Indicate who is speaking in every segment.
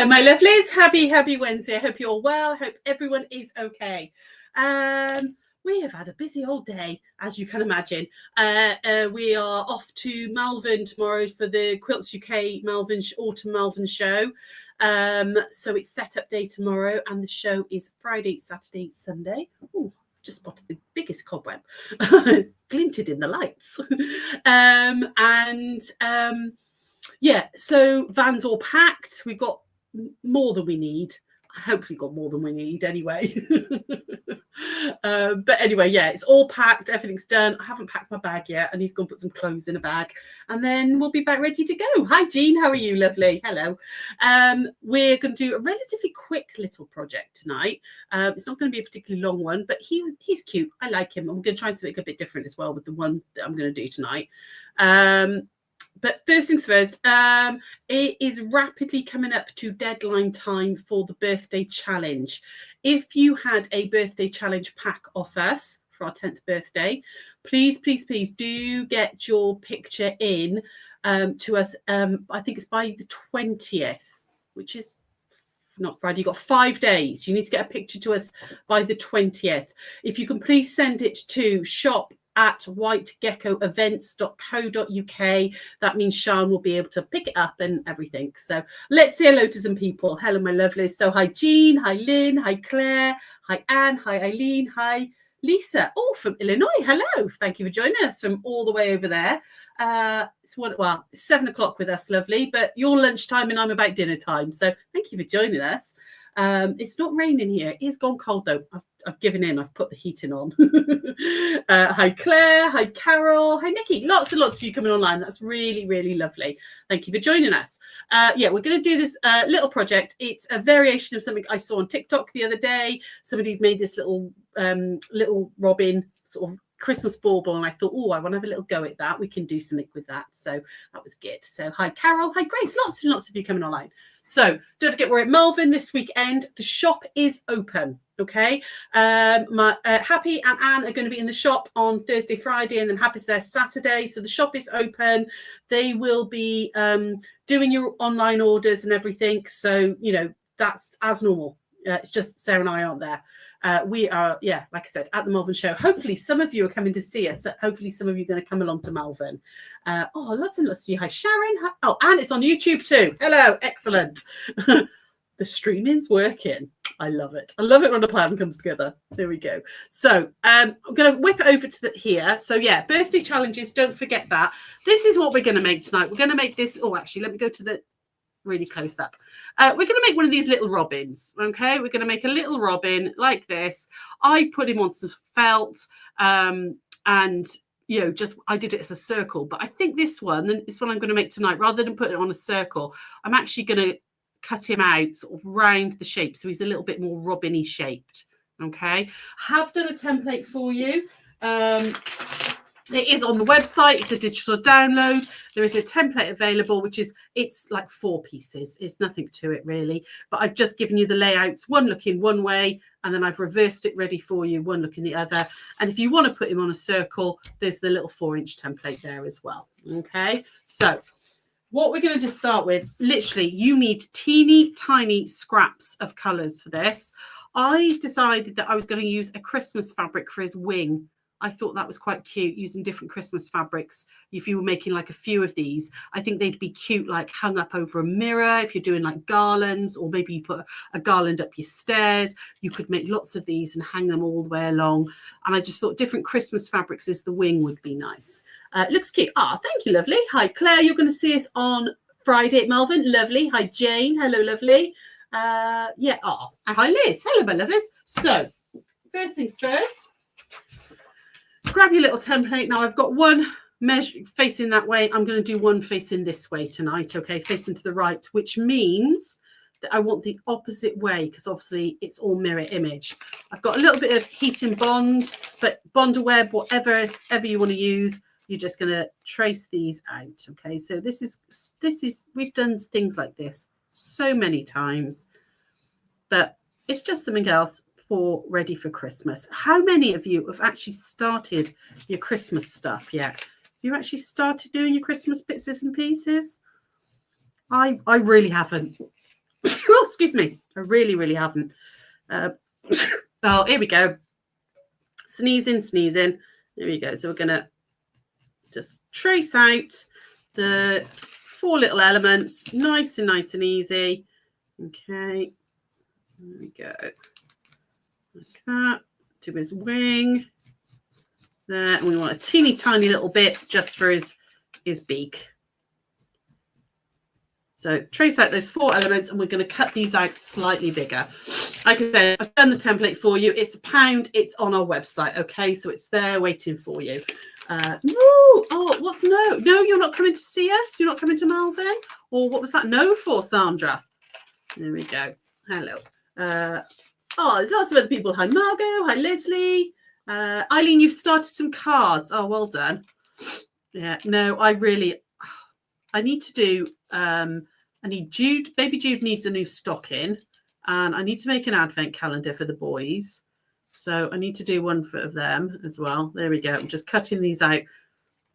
Speaker 1: Hello, my lovelies. Happy Wednesday. I hope you're all well. Hope everyone is okay. We have had a busy old day, as you can imagine. We are off to Malvern tomorrow for the Quilts UK Autumn Malvern show. So it's setup day tomorrow, and the show is Friday, Saturday, Sunday. Ooh, just spotted the biggest cobweb, glinted in the lights. Yeah, so vans all packed. We've got more than we need. Hopefully got more than we need anyway. But anyway, yeah, it's all packed. Everything's done. I haven't packed my bag yet. I need to go and put some clothes in a bag, and then we'll be back ready to go. Hi, Jean. How are you? Lovely. Hello. We're going to do a relatively quick little project tonight. It's not going to be a particularly long one, but he's cute. I like him. I'm going to try something a bit different as well with the one that I'm going to do tonight. But first things first, it is rapidly coming up to deadline time for the birthday challenge. If you had a birthday challenge pack off us for our 10th birthday, please do get your picture in to us. I think it's by the 20th, which is not Friday. You've got 5 days. You need to get a picture to us by the 20th. If you can please send it to shop@whitegeckoevents.co.uk. That means Sean will be able to pick it up and everything. So let's say hello to some people. Hello, my lovelies. So hi, Jean. Hi, Lynn. Hi, Claire. Hi, Anne. Hi, Eileen. Hi, Lisa. Oh, from Illinois. Hello. Thank you for joining us from all the way over there. It's 7 o'clock with us, lovely. But your lunchtime and I'm about dinner time. So thank you for joining us. It's not raining here. It is gone cold though. I've given in. I've put the heating on. Hi, Claire. Hi, Carol. Hi, Nikki. Lots and lots of you coming online. That's really, really lovely. Thank you for joining us. Yeah, we're going to do this little project. It's a variation of something I saw on TikTok the other day. Somebody made this little robin sort of Christmas bauble, and I thought, oh, I want to have a little go at that. We can do something with that. So that was good. So hi, Carol. Hi, Grace. Lots and lots of you coming online. So don't forget, we're at Malvern this weekend. The shop is open. Okay. Happy and Anne are going to be in the shop on Thursday, Friday, and then Happy's there Saturday. So the shop is open. They will be doing your online orders and everything. So, you know, that's as normal. It's just Sarah and I aren't there. We are, yeah, like I said, at the Malvern show. Hopefully some of you are coming to see us. Hopefully some of you are going to come along to Malvern. Oh, lots and lots of you. Hi, Sharon. Hi. Oh, and it's on YouTube too. Hello. Excellent. The stream is working. I love it. I love it when a plan comes together. There we go. So I'm going to whip it over to here. So yeah, birthday challenges. Don't forget that. This is what we're going to make tonight. We're going to make this. Oh, actually, let me go to the really close up. We're going to make one of these little robins. Okay, we're going to make a little robin like this. I put him on some felt and you know, just I did it as a circle. But I think this one I'm going to make tonight, rather than put it on a circle, I'm actually going to cut him out sort of round the shape, so he's a little bit more robin-y shaped. Okay, have done a template for you. It is on the website. It's a digital download. There is a template available, it's like 4 pieces. It's nothing to it really, but I've just given you the layouts, one looking one way, and then I've reversed it ready for you, one looking the other. And if you want to put him on a circle, there's the little 4-inch template there as well. Okay, so what we're going to just start with, literally, you need teeny tiny scraps of colours for this. I decided that I was going to use a Christmas fabric for his wing. I thought that was quite cute, using different Christmas fabrics. If you were making like a few of these, I think they'd be cute, like hung up over a mirror. If you're doing like garlands, or maybe you put a garland up your stairs, you could make lots of these and hang them all the way along. And I just thought different Christmas fabrics as the wing would be nice. Looks cute. Thank you, lovely. Hi, Claire. You're going to see us on Friday at Malvern. Lovely. Hi, Jane. Hello, lovely. Yeah. Hi, Liz. Hello, my lovelies. So first things first, grab your little template. Now I've got one measure facing that way. I'm going to do one facing this way tonight. Okay, facing to the right, which means that I want the opposite way, because obviously it's all mirror image. I've got a little bit of heat and bond, but Bonder Web, whatever you want to use, you're just going to trace these out. Okay, so this is we've done things like this so many times, but it's just something else for ready for Christmas. How many of you have actually started your Christmas stuff yet? Have you actually started doing your Christmas bits and pieces? I really haven't. Oh, excuse me. I really haven't. Oh, here we go. Sneezing. There we go. So we're going to just trace out the 4 little elements, nice and easy. Okay, there we go. Like that. To his wing. There, and we want a teeny tiny little bit just for his beak. So trace out those 4 elements, and we're going to cut these out slightly bigger. Like I said, I've done the template for you. It's £1. It's on our website. Okay, so it's there waiting for you. No. Oh, what's no? No, you're not coming to see us? You're not coming to Malvern? Or what was that no for, Sandra? There we go. Hello. Oh, there's lots of other people. Hi, Margot. Hi, Leslie. Eileen, you've started some cards. Oh, well done. Yeah, no, I need to do, I need Jude, baby Jude needs a new stocking, and I need to make an advent calendar for the boys. So I need to do one of them as well. There we go. I'm just cutting these out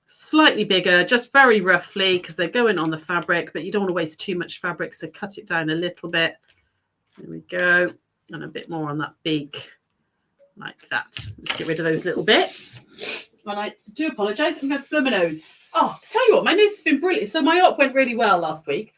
Speaker 1: slightly bigger, just very roughly, because they're going on the fabric, but you don't want to waste too much fabric, so cut it down a little bit. There we go. And a bit more on that beak, like that. Let's get rid of those little bits. And I do apologise, I'm going to blow my nose. Oh, tell you what, my nose has been brilliant. So my op went really well last week.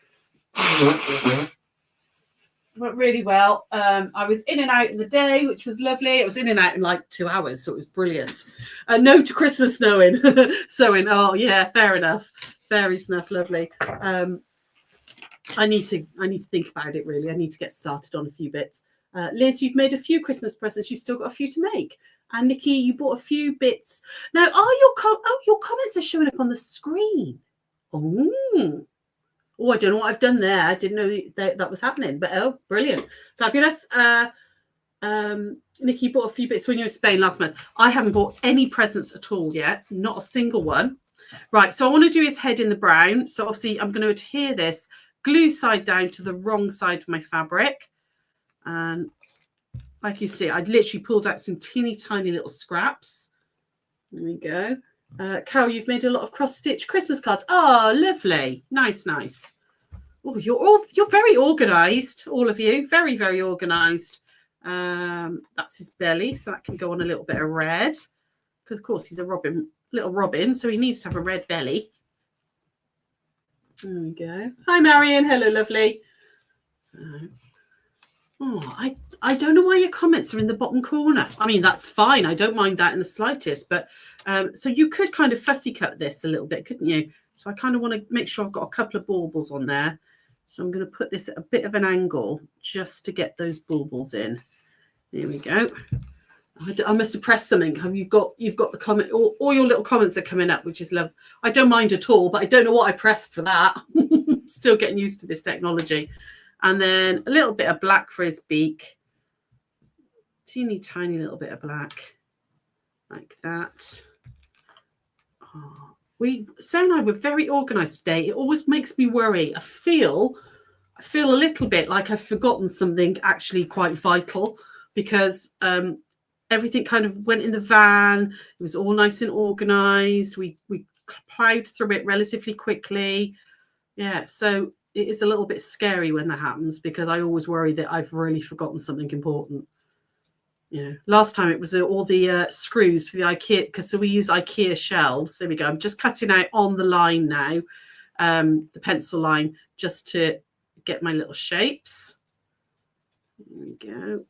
Speaker 1: Went really well. I was in and out in the day, which was lovely. It was in and out in like 2 hours, so it was brilliant. No to Christmas snowing. Sewing. Oh yeah, fair enough. Fairy snuff, lovely. I need to think about it really. I need to get started on a few bits. Liz, you've made a few Christmas presents. You've still got a few to make. And Nikki, you bought a few bits. Now, your comments are showing up on the screen. Oh, I don't know what I've done there. I didn't know that was happening. But oh, brilliant. Fabulous. Nikki, you bought a few bits when you were in Spain last month. I haven't bought any presents at all yet. Not a single one. Right, so I want to do his head in the brown. So obviously I'm going to adhere this glue side down to the wrong side of my fabric. And like you see, I literally pulled out some teeny tiny little scraps. There we go. Carol, you've made a lot of cross-stitch Christmas cards. Oh, lovely. Nice. Oh, you're very organised, all of you. Very, very organised. That's his belly, so that can go on a little bit of red. Because, of course, he's a little robin, so he needs to have a red belly. There we go. Hi, Marion. Hello, lovely. Oh, I don't know why your comments are in the bottom corner. I mean, that's fine. I don't mind that in the slightest. But so you could kind of fussy cut this a little bit, couldn't you? So I kind of want to make sure I've got a couple of baubles on there. So I'm going to put this at a bit of an angle just to get those baubles in. Here we go. I must have pressed something. You've got the comment. All your little comments are coming up, which is love. I don't mind at all, but I don't know what I pressed for that. Still getting used to this technology. And then a little bit of black for his beak. Teeny tiny little bit of black. Like that. Oh, Sarah and I were very organised today. It always makes me worry. I feel a little bit like I've forgotten something actually quite vital, because everything kind of went in the van. It was all nice and organised. We plowed through it relatively quickly. Yeah, so it is a little bit scary when that happens, because I always worry that I've really forgotten something important. Yeah, last time it was all the screws for the IKEA, because so we use IKEA shelves. There we go. I'm just cutting out on the line now, the pencil line, just to get my little shapes. There we go.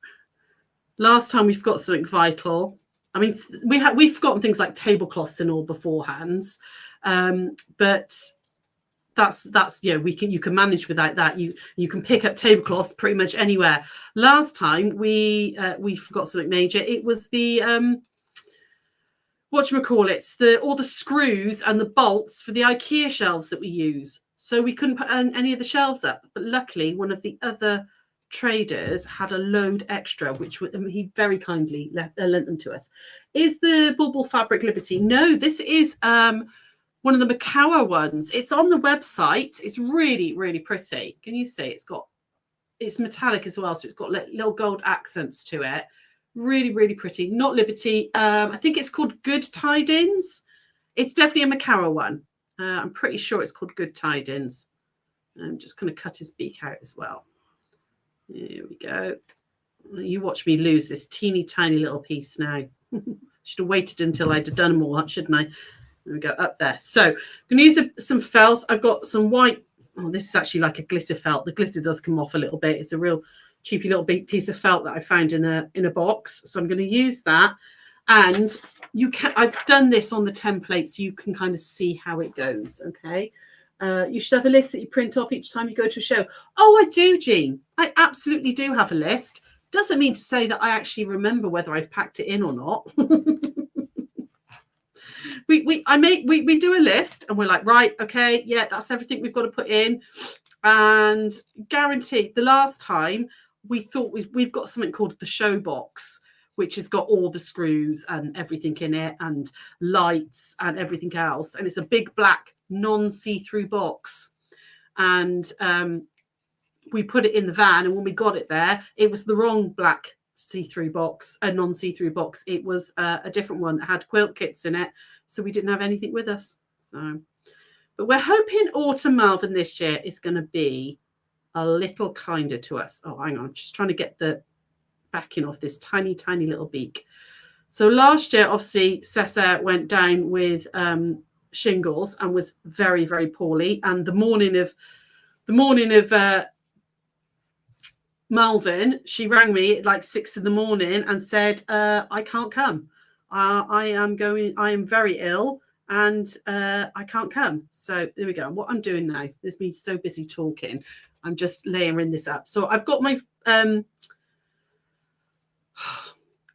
Speaker 1: Last time we forgot something vital. I mean, we've forgotten things like tablecloths and all beforehands, but that's you can manage without that. You can pick up tablecloths pretty much anywhere. Last time we forgot something major. It was the all the screws and the bolts for the IKEA shelves that we use. So we couldn't put any of the shelves up. But luckily, one of the other traders had a load extra, which he very kindly lent them to us. Is the Bauble Fabric Liberty? No, this is one of the Macawa ones. It's on the website. It's really, really pretty. Can you see? It's metallic as well, so it's got little gold accents to it. Really, really pretty. Not Liberty. I think it's called Good Tidings. It's definitely a Macawa one. I'm pretty sure it's called Good Tidings. I'm just going to cut his beak out as well. Here we go. You watch me lose this teeny tiny little piece now. Should have waited until I'd have done them all, shouldn't I? There we go, up there. So I'm going to use some felt. I've got some white. Oh, this is actually like a glitter felt. The glitter does come off a little bit. It's a real cheapy little big piece of felt that I found in a box. So I'm going to use that. And I've done this on the template so you can kind of see how it goes. Okay. You should have a list that you print off each time you go to a show. Oh, I do, Jean. I absolutely do have a list. Doesn't mean to say that I actually remember whether I've packed it in or not. we do a list and we're like, right, okay, yeah, that's everything we've got to put in. And guaranteed, the last time we thought we've got something called the show box, which has got all the screws and everything in it and lights and everything else. And it's a big black non-see-through box. And we put it in the van. And when we got it there, it was the wrong black see-through box, a non-see-through box. It was a different one that had quilt kits in it. So we didn't have anything with us. So, but we're hoping Autumn Malvern this year is going to be a little kinder to us. Oh, hang on. Just trying to get the backing off this tiny, tiny little beak. So last year, obviously, Cessa went down with shingles and was very, very poorly. And the morning of Malvern, she rang me at like 6 a.m. and said, I can't come. I am very ill and I can't come. So there we go. What I'm doing now is me so busy talking. I'm just layering this up. So I've got my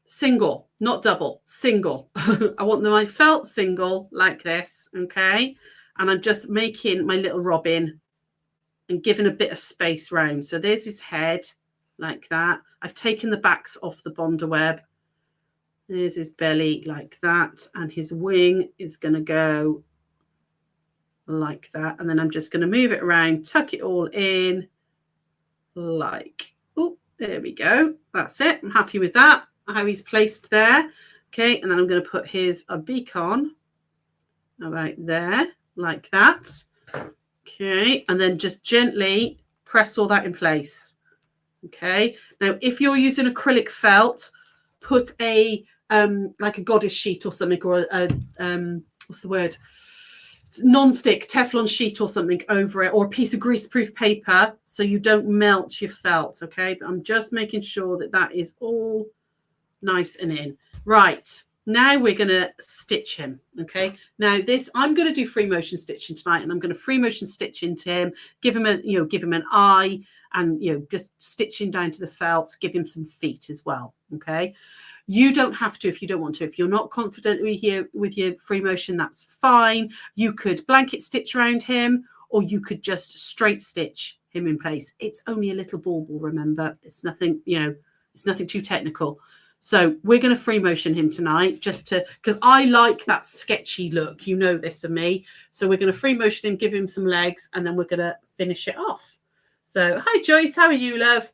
Speaker 1: single, not double, single. I want my felt single like this, okay? And I'm just making my little robin and giving a bit of space round. So there's his head like that. I've taken the backs off the Bonder web. There's his belly like that. And his wing is going to go like that. And then I'm just going to move it around, tuck it all in like, oh, there we go. That's it. I'm happy with that, how he's placed there. Okay, and then I'm going to put his beak on about there, like that. Okay, and then just gently press all that in place. Okay, now if you're using acrylic felt, put a like a goddess sheet or something, or a what's the word? Non-stick Teflon sheet or something over it, or a piece of greaseproof paper so you don't melt your felt. Okay, but I'm just making sure that that is all nice and in. Right, now we're going to stitch him. Okay, now this, I'm going to do free motion stitching tonight, and I'm going to free motion stitch into him, give him an eye, and just stitching down to the felt, give him some feet as well. Okay, you don't have to if you don't want to. If you're not confident with your free motion, that's fine. You could blanket stitch around him, or you could just straight stitch him in place. It's only a little bauble, remember. It's nothing, it's nothing too technical. So we're going to free motion him tonight, just because I like that sketchy look. You know this of me. So we're going to free motion him, give him some legs, and then we're going to finish it off. So hi, Joyce. How are you, love?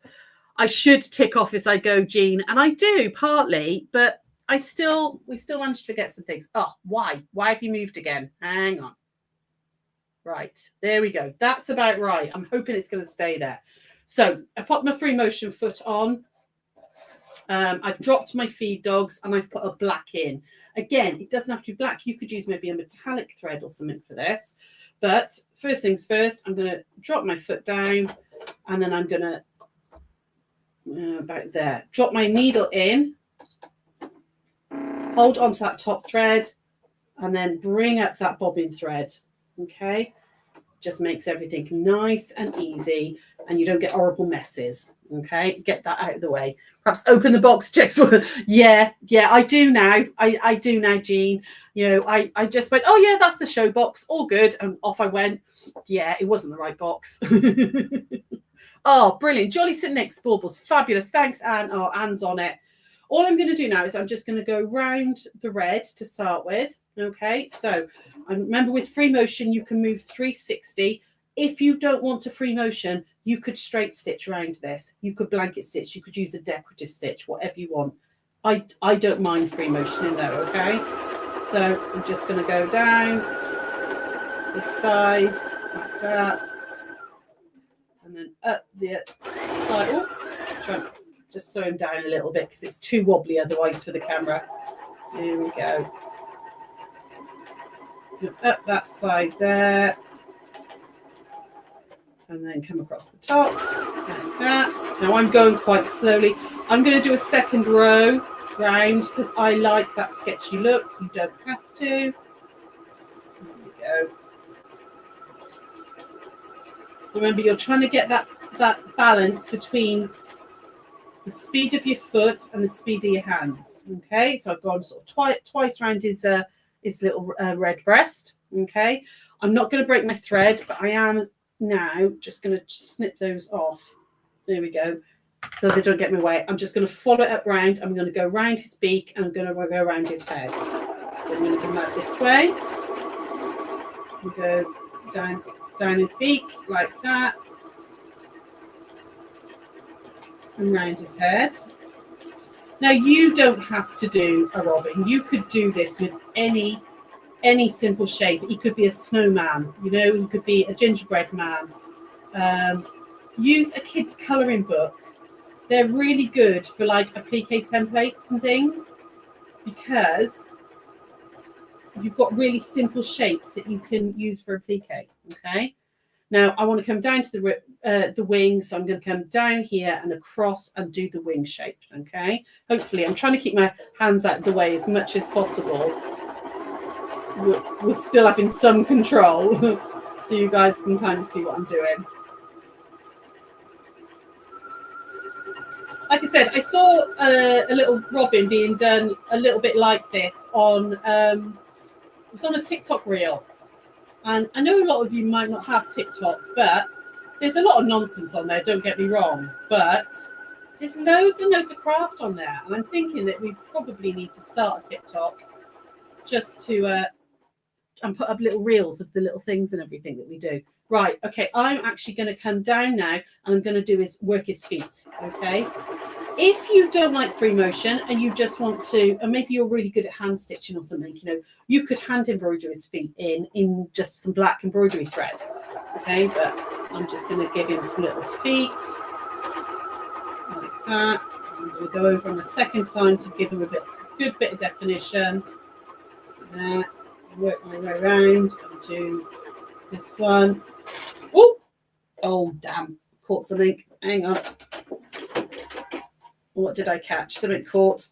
Speaker 1: I should tick off as I go, Jean, and I do partly, but we still managed to forget some things. Oh, why? Why have you moved again? Hang on. Right, there we go. That's about right. I'm hoping it's going to stay there. So I've popped my free motion foot on. I've dropped my feed dogs and I've put a black in. Again, it doesn't have to be black. You could use maybe a metallic thread or something for this. But first things first, I'm going to drop my foot down, and then I'm going to about there, drop my needle in, hold onto that top thread, and then bring up that bobbin thread. Okay, just makes everything nice and easy, and you don't get horrible messes. Okay, get that out of the way. Perhaps open the box, checks. yeah, I do now. I do now, Jean. I just went, oh yeah, that's the show box, all good, and off I went. Yeah, it wasn't the right box. Oh, brilliant. Jolly St. Nick's baubles. Fabulous. Thanks, Anne. Oh, Anne's on it. All I'm going to do now is I'm just going to go round the red to start with. Okay, so remember with free motion, you can move 360. If you don't want to free motion, you could straight stitch around this. You could blanket stitch. You could use a decorative stitch, whatever you want. I don't mind free motioning though, okay? So I'm just going to go down this side like that. And then up the side. Oh, just sew him down a little bit because it's too wobbly otherwise for the camera. Here we go. Up that side there. And then come across the top like that. Now I'm going quite slowly. I'm going to do a second row round because I like that sketchy look. You don't have to. There we go. Remember, you're trying to get that balance between the speed of your foot and the speed of your hands. Okay, so I've gone sort of twice around his little redbreast. Okay, I'm not going to break my thread, but I am now just going to snip those off. There we go. So they don't get in my way. I'm just going to follow it up round. I'm going to go round his beak and I'm going to go around his head. So I'm going to come that this way. And go down his beak like that. And round his head. Now you don't have to do a robin. You could do this with any simple shape. He could be a snowman, you know, he could be a gingerbread man. Use a kid's colouring book. They're really good for like applique templates and things because you've got really simple shapes that you can use for applique. Okay. Now I want to come down to the wing, so I'm going to come down here and across and do the wing shape. Okay. Hopefully, I'm trying to keep my hands out of the way as much as possible, with still having some control, so you guys can kind of see what I'm doing. Like I said, I saw a little robin being done a little bit like this on it was on a TikTok reel. And I know a lot of you might not have TikTok, but there's a lot of nonsense on there, don't get me wrong. But there's loads and loads of craft on there. And I'm thinking that we probably need to start a TikTok just to and put up little reels of the little things and everything that we do. Right, okay, I'm actually going to come down now and I'm going to do is work his feet, okay? If you don't like free motion and you just want to, and maybe you're really good at hand stitching or something, you know, you could hand embroider his feet in just some black embroidery thread, okay? But I'm just going to give him some little feet like that. I'm going to go over them a second time to give him a good bit of definition. There, work my way around and do this one. Oh, damn, caught something. Hang on. What did I catch? Something caught.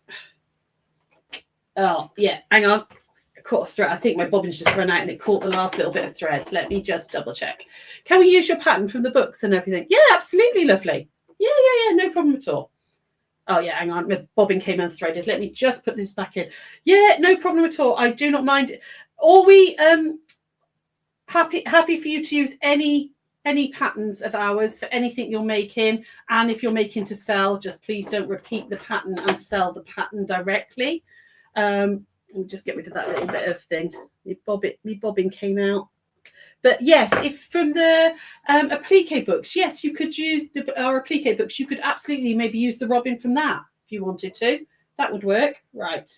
Speaker 1: Oh, yeah, hang on. I caught a thread. I think my bobbin's just run out and it caught the last little bit of thread. Let me just double check. Can we use your pattern from the books and everything? Yeah, absolutely, lovely. Yeah, no problem at all. Oh, yeah, hang on. My bobbin came unthreaded. Let me just put this back in. Yeah, no problem at all. I do not mind it. Are we happy for you to use any patterns of ours for anything you're making? And if you're making to sell, just please don't repeat the pattern and sell the pattern directly. We'll just get rid of that little bit of thing. My bobbin came out. But yes, if from the applique books, yes, you could use our applique books. You could absolutely maybe use the robin from that if you wanted to. That would work. Right.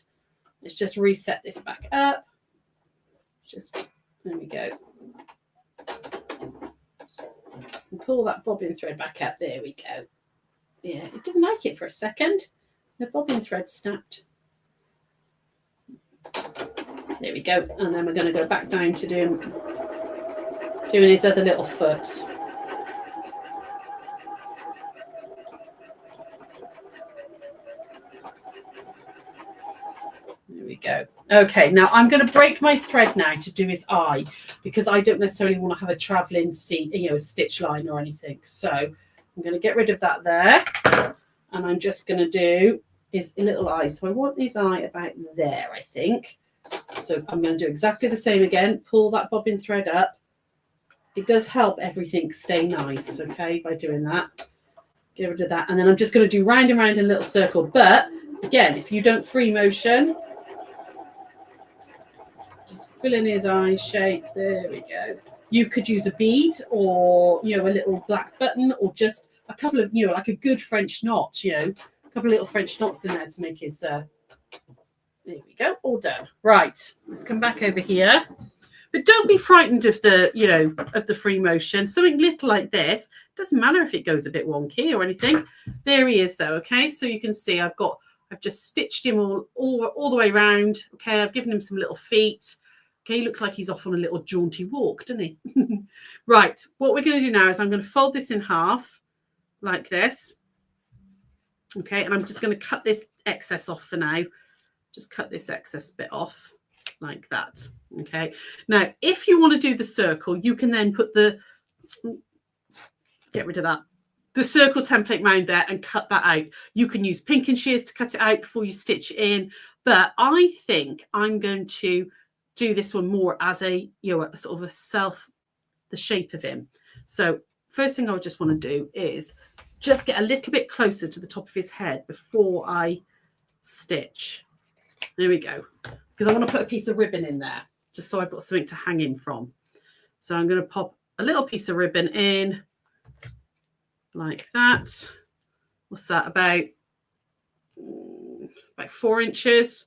Speaker 1: Let's just reset this back up. There we go. And pull that bobbin thread back up. There we go. Yeah, it didn't like it for a second. The bobbin thread snapped. There we go. And then we're going to go back down to doing his other little foot. There we go. Okay, now I'm going to break my thread now to do his eye because I don't necessarily want to have a travelling stitch line or anything. So I'm going to get rid of that there, and I'm just going to do his little eye. So I want his eye about there, I think. So I'm going to do exactly the same again. Pull that bobbin thread up. It does help everything stay nice, okay, by doing that. Get rid of that, and then I'm just going to do round and round in a little circle. But again, if you don't free motion, just fill in his eye shape. There we go. You could use a bead or, a little black button or just a couple of, like a good French knot, a couple of little French knots in there to make his, there we go, all done. Right, let's come back over here. But don't be frightened of the, you know, of the free motion. Something little like this, doesn't matter if it goes a bit wonky or anything. There he is though, okay? So you can see I've just stitched him all the way around. Okay, I've given him some little feet. Okay, he looks like he's off on a little jaunty walk, doesn't he? Right, what we're going to do now is I'm going to fold this in half like this. Okay, and I'm just going to cut this excess off for now. Just cut this excess bit off like that. Okay, now if you want to do the circle, you can then put the, get rid of that, the circle template round there and cut that out. You can use pinking shears to cut it out before you stitch it in, but I think I'm going to do this one more as a, you know, a sort of the shape of him. So first thing I just want to do is just get a little bit closer to the top of his head before I stitch. There we go, because I want to put a piece of ribbon in there just so I've got something to hang in from. So I'm going to pop a little piece of ribbon in like that. What's that, about 4 inches?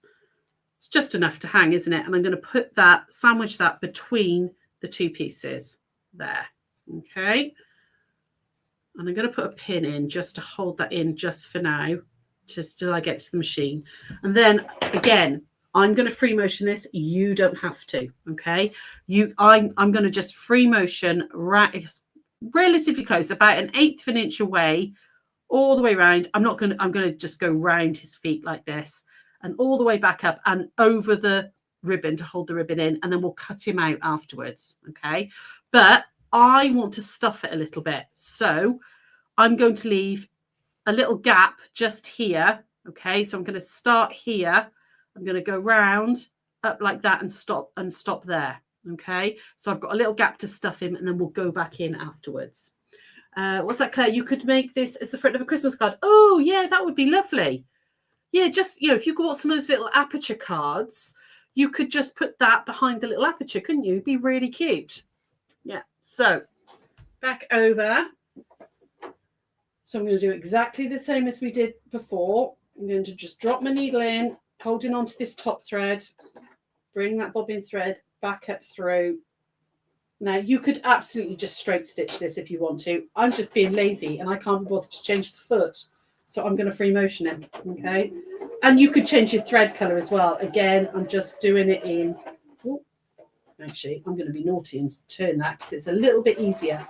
Speaker 1: It's just enough to hang, isn't it? And I'm going to put that, sandwich that between the two pieces there. Okay. And I'm going to put a pin in just to hold that in just for now, just till I get to the machine. And then again, I'm going to free motion this. You don't have to. Okay. I'm going to just free motion relatively close, about 1/8 of an inch away, all the way around. I'm going to just go round his feet like this and all the way back up and over the ribbon to hold the ribbon in, and then we'll cut him out afterwards. Okay, but I want to stuff it a little bit, so I'm going to leave a little gap just here. Okay, so I'm going to start here, I'm going to go round up like that and stop there. Okay, so I've got a little gap to stuff him, and then we'll go back in afterwards. What's that, Claire? You could make this as the front of a Christmas card. Oh yeah, that would be lovely. Yeah, just, you know, if you got some of those little aperture cards, you could just put that behind the little aperture, couldn't you? It'd be really cute. Yeah, so back over. So I'm going to do exactly the same as we did before. I'm going to just drop my needle in, holding onto this top thread, bring that bobbin thread back up through. Now, you could absolutely just straight stitch this if you want to. I'm just being lazy and I can't be bothered to change the foot. So I'm going to free motion it, okay? And you could change your thread colour as well. Again, I'm just doing it in... Oh, actually, I'm going to be naughty and turn that because it's a little bit easier.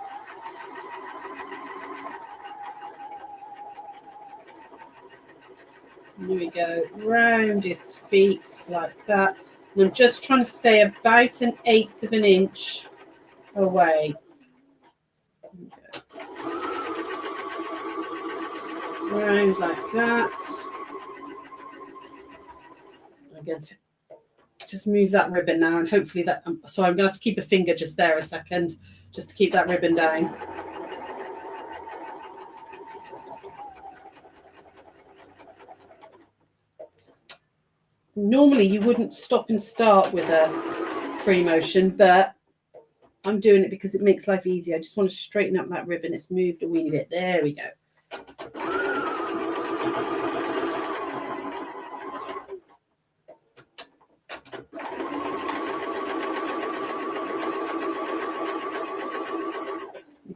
Speaker 1: Here we go, round his feet like that. And I'm just trying to stay about 1/8 of an inch away. Round like that. I'm going to just move that ribbon now, and hopefully that, so I'm going to have to keep a finger just there a second, just to keep that ribbon down. Normally you wouldn't stop and start with a free motion, but I'm doing it because it makes life easier. I just want to straighten up that ribbon. It's moved a weeny bit. There we go.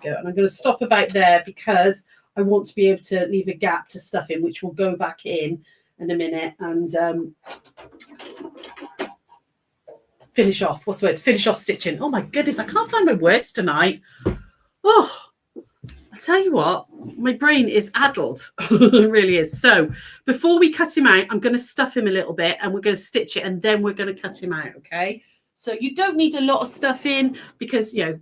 Speaker 1: Go. And I'm going to stop about there because I want to be able to leave a gap to stuff in, which will go back in a minute and finish off. What's the word? Finish off stitching. Oh my goodness, I can't find my words tonight. Oh, I'll tell you what, my brain is addled. It really is. So before we cut him out, I'm going to stuff him a little bit and we're going to stitch it and then we're going to cut him out. Okay, so you don't need a lot of stuff in because, you know,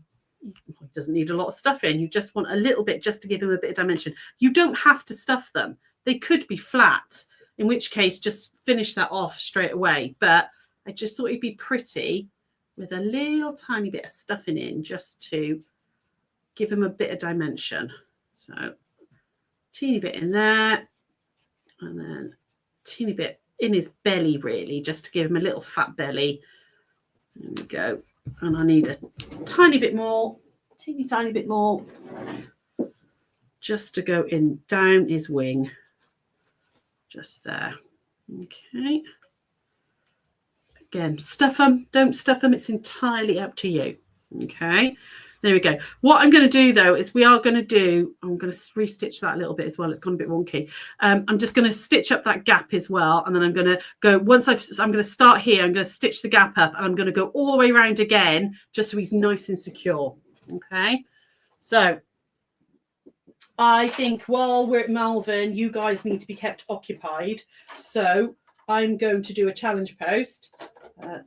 Speaker 1: it doesn't need a lot of stuff in. You just want a little bit just to give them a bit of dimension. You don't have to stuff them. They could be flat, in which case just finish that off straight away. But I just thought it'd be pretty with a little tiny bit of stuffing in just to give him a bit of dimension. So teeny bit in there and then teeny bit in his belly, really, just to give him a little fat belly. There we go. And I need a tiny bit more, teeny tiny bit more, just to go in down his wing, just there. Okay. Again, stuff them, don't stuff them. It's entirely up to you. Okay, there we go. What I'm going to do though is I'm going to restitch that a little bit as well. It's gone a bit wonky. I'm just going to stitch up that gap as well. And then I'm going to go, I'm going to start here. I'm going to stitch the gap up and I'm going to go all the way around again, just so he's nice and secure. Okay, so I think while we're at Malvern, you guys need to be kept occupied. So I'm going to do a challenge post.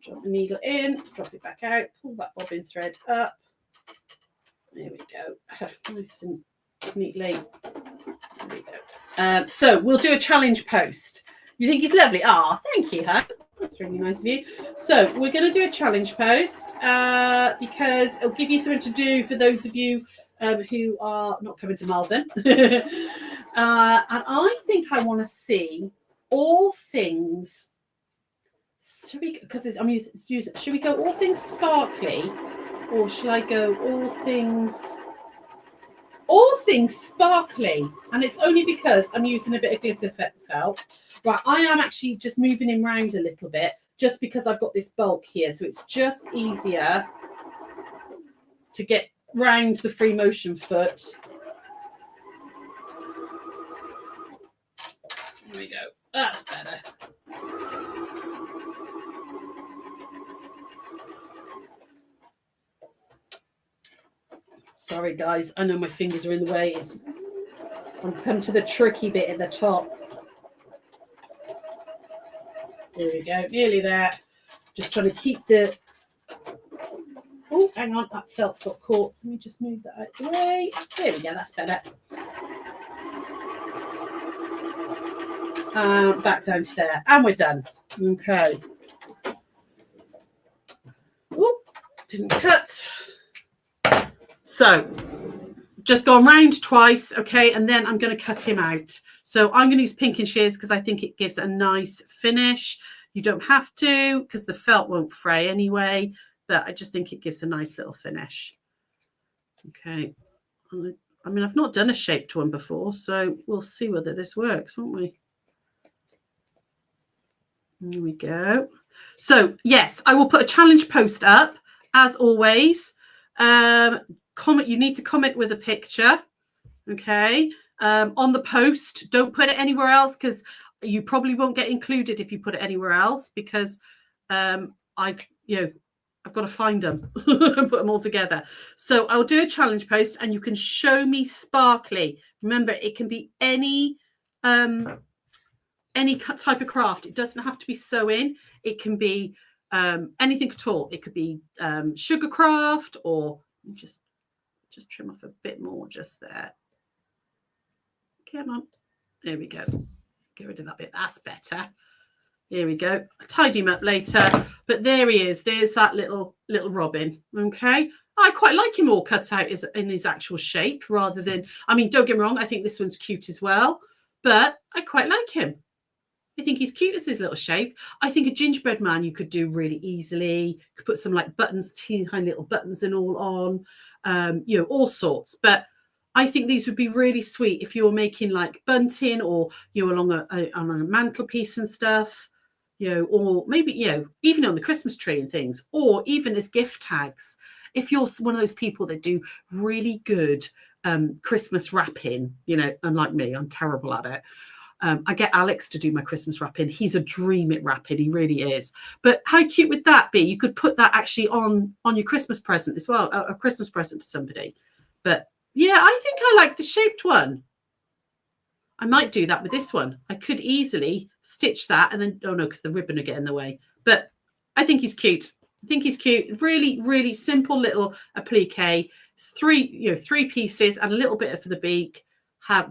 Speaker 1: Drop the needle in, drop it back out, pull that bobbin thread up. There we go. Nice and neatly. There we go. So we'll do a challenge post. You think he's lovely? Ah, thank you, huh? That's really nice of you. So we're going to do a challenge post because it'll give you something to do for those of you who are not coming to Malvern. And I think I want to see all things. Should we go all things sparkly, or shall I go all things sparkly? And it's only because I'm using a bit of glitter felt. Right, I am actually just moving him around a little bit, just because I've got this bulk here, so it's just easier to get round the free motion foot. There we go. That's better. Sorry, guys. I know my fingers are in the way. I'm come to the tricky bit at the top. There we go. Nearly there. Just trying to keep the... Oh, hang on. That felt's got caught. Let me just move that out of the way. There we go. That's better. Back down to there. And we're done. Okay. Oh, didn't cut. So just gone round twice, okay, and then I'm going to cut him out. So I'm going to use pink and shears because I think it gives a nice finish. You don't have to because the felt won't fray anyway, but I just think it gives a nice little finish. Okay. I mean, I've not done a shaped one before, so we'll see whether this works, won't we? Here we go. So yes, I will put a challenge post up as always. Comment. You need to comment with a picture, okay, on the post. Don't put it anywhere else because you probably won't get included if you put it anywhere else because I've got to find them and put them all together. So I'll do a challenge post and you can show me sparkly. Remember, it can be any type of craft. It doesn't have to be sewing. It can be anything at all. It could be sugar craft, or just trim off a bit more just there. Come on. There we go. Get rid of that bit. That's better. Here we go. I'll tidy him up later. But there he is. There's that little robin. Okay. I quite like him all cut out in his actual shape rather than, I mean, don't get me wrong. I think this one's cute as well, but I quite like him. I think he's cute as his little shape. I think a gingerbread man you could do really easily. You could put some like buttons, teeny tiny little buttons and all on, all sorts. But I think these would be really sweet if you were making like bunting or, along a mantelpiece and stuff, or maybe, even on the Christmas tree and things, or even as gift tags. If you're one of those people that do really good Christmas wrapping, unlike me, I'm terrible at it. I get Alex to do my Christmas wrapping. He's a dream at wrapping. He really is. But how cute would that be? You could put that actually on your Christmas present as well, a Christmas present to somebody. But yeah, I think I like the shaped one. I might do that with this one. I could easily stitch that and then, oh no, because the ribbon will get in the way. But I think he's cute. I think he's cute. Really, really simple little applique. It's three pieces and a little bit for the beak.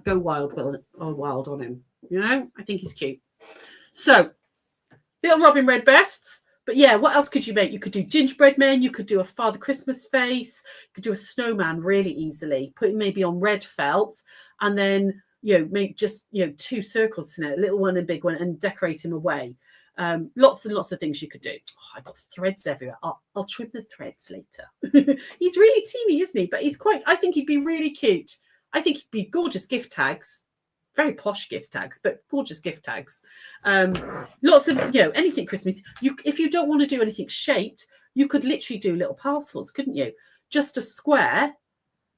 Speaker 1: Go wild on him. I think he's cute. So, little Robin Redbreasts. But yeah, what else could you make? You could do gingerbread men. You could do a Father Christmas face. You could do a snowman really easily. Put him maybe on red felt, and then make just 2 circles in it, a little one and a big one, and decorate him away. Lots and lots of things you could do. Oh, I've got threads everywhere. I'll trim the threads later. He's really teeny, isn't he? But I think he'd be really cute. I think he'd be gorgeous gift tags very posh gift tags, but gorgeous gift tags. Lots of, anything Christmas. If you don't want to do anything shaped, you could literally do little parcels, couldn't you? Just a square,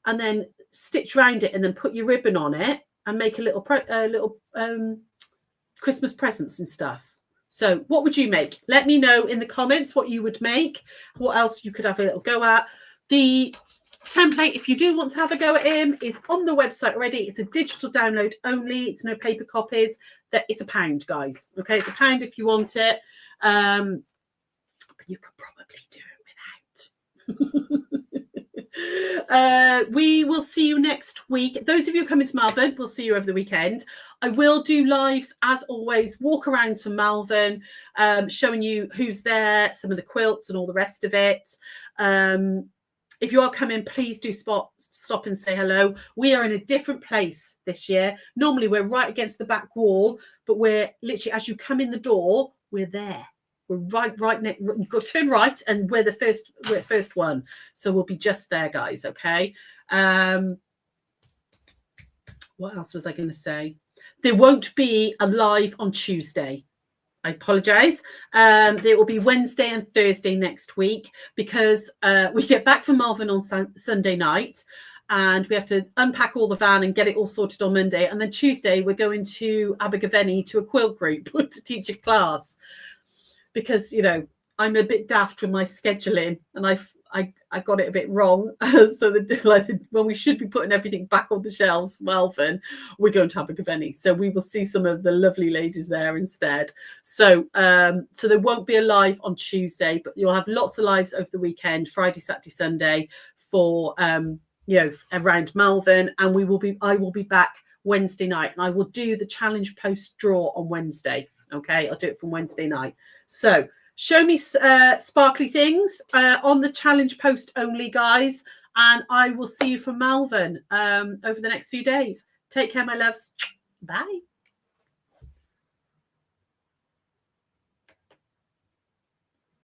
Speaker 1: and then stitch around it, and then put your ribbon on it, and make a little Christmas presents and stuff. So what would you make? Let me know in the comments what you would make, what else you could have a little go at. The template, if you do want to have a go at him, is on the website already. It's a digital download only. It's no paper copies. It's £1, guys. Okay, it's £1 if you want it. But you could probably do it without. We will see you next week. Those of you coming to Malvern, we'll see you over the weekend. I will do lives, as always, walk around from Malvern, showing you who's there, some of the quilts and all the rest of it. If you are coming, please do stop and say hello. We are in a different place this year. Normally, we're right against the back wall, but we're literally, as you come in the door, we're there. We're right next. You've got to turn right, and we're first one. So we'll be just there, guys. Okay. What else was I going to say? There won't be a live on Tuesday. I apologise. It will be Wednesday and Thursday next week, because we get back from Malvern on Sunday night, and we have to unpack all the van and get it all sorted on Monday. And then Tuesday, we're going to Abergavenny to a quilt group to teach a class, because, I'm a bit daft with my scheduling, and I got it a bit wrong. So when we should be putting everything back on the shelves, Malvern, we're going to Abergavenny. So we will see some of the lovely ladies there instead. So so there won't be a live on Tuesday, but you'll have lots of lives over the weekend, Friday, Saturday, Sunday, for around Malvern. And I will be back Wednesday night, and I will do the challenge post draw on Wednesday. Okay, I'll do it from Wednesday night. So show me sparkly things on the challenge post only, guys. And I will see you from Malvern over the next few days. Take care, my loves. Bye.